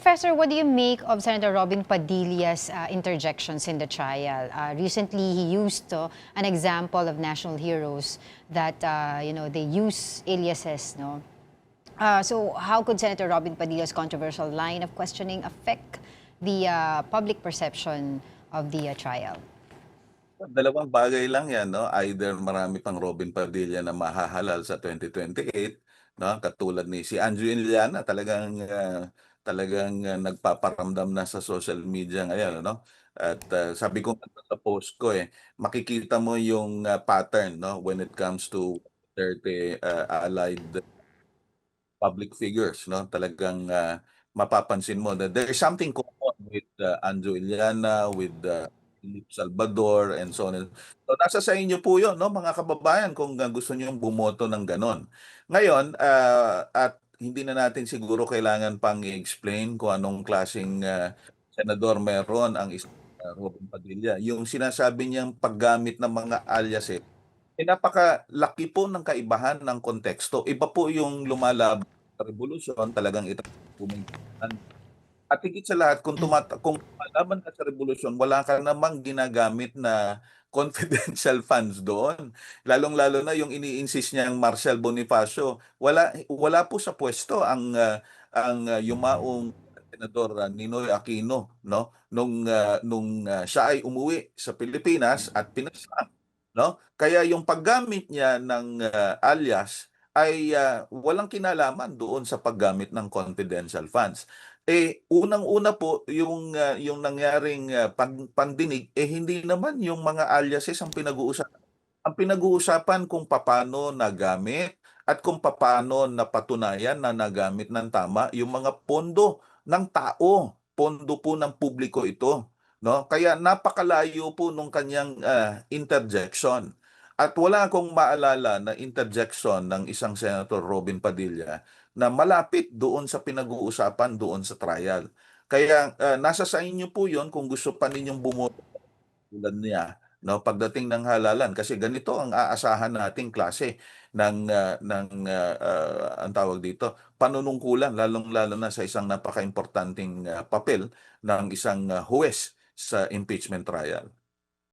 Professor, what do you make of Senator Robin Padilla's interjections in the trial? Recently, he used an example of national heroes that they use aliases. No, so how could Senator Robin Padilla's controversial line of questioning affect the public perception of the trial? Dalawang bagay lang 'yan 'no, either marami pang Robin Padilla na mahahalal sa 2028 'no, katulad ni si Anjo Iliana talagang nagpaparamdam na sa social media ngayon ano. At, sabi ko nga sa post ko, makikita mo yung, pattern 'no, when it comes to Duterte, allied public figures 'no, talagang, mapapansin mo that there is something common with, Anjo Iliana, with, Philip Salvador and so on so nasa sa inyo po 'yun 'no, mga kababayan kung, gusto niyong bumoto ng gano'n. Ngayon, at hindi na natin siguro kailangan pang i-explain kung anong klaseng, senador meron ang Robin Padilla. Yung sinasabi niyang paggamit ng mga aliases napakalaki po ng kaibahan ng konteksto. Iba po yung lumalaban sa revolusyon, talagang ito at higit sa lahat kung lumalaban ka sa revolusyon, wala ka namang ginagamit na confidential funds doon. Lalong-lalo na yung ini-insist niyang Marcial Bonifacio, wala po sa puwesto ang yumaong Senador Ninoy Aquino 'no, nung siya ay umuwi sa Pilipinas at pinaslang 'no? Kaya yung paggamit niya ng, alias ay, walang kinalaman doon sa paggamit ng confidential funds. Unang-una po yung nangyaring, pandinig, hindi naman yung mga aliases ang pinag-uusapan. Ang pinag-uusapan kung papaano nagamit at kung papaano napatunayan na nagamit ng tama yung mga pondo ng tao, pondo po ng publiko ito, 'no? Kaya napakalayo po nung kanyang, interjection. At wala akong maalala na interjection ng isang Senator Robin Padilla na malapit doon sa pinag-uusapan doon sa trial. Kaya, nasa sa inyo po 'yon kung gusto pa ninyong bumoto tulad niya 'no, pagdating ng halalan. Kasi ganito ang aasahan nating klase ang tawag dito, panunungkulan lalong-lalo na sa isang napakaimportanteng, papel ng isang, huwes sa impeachment trial.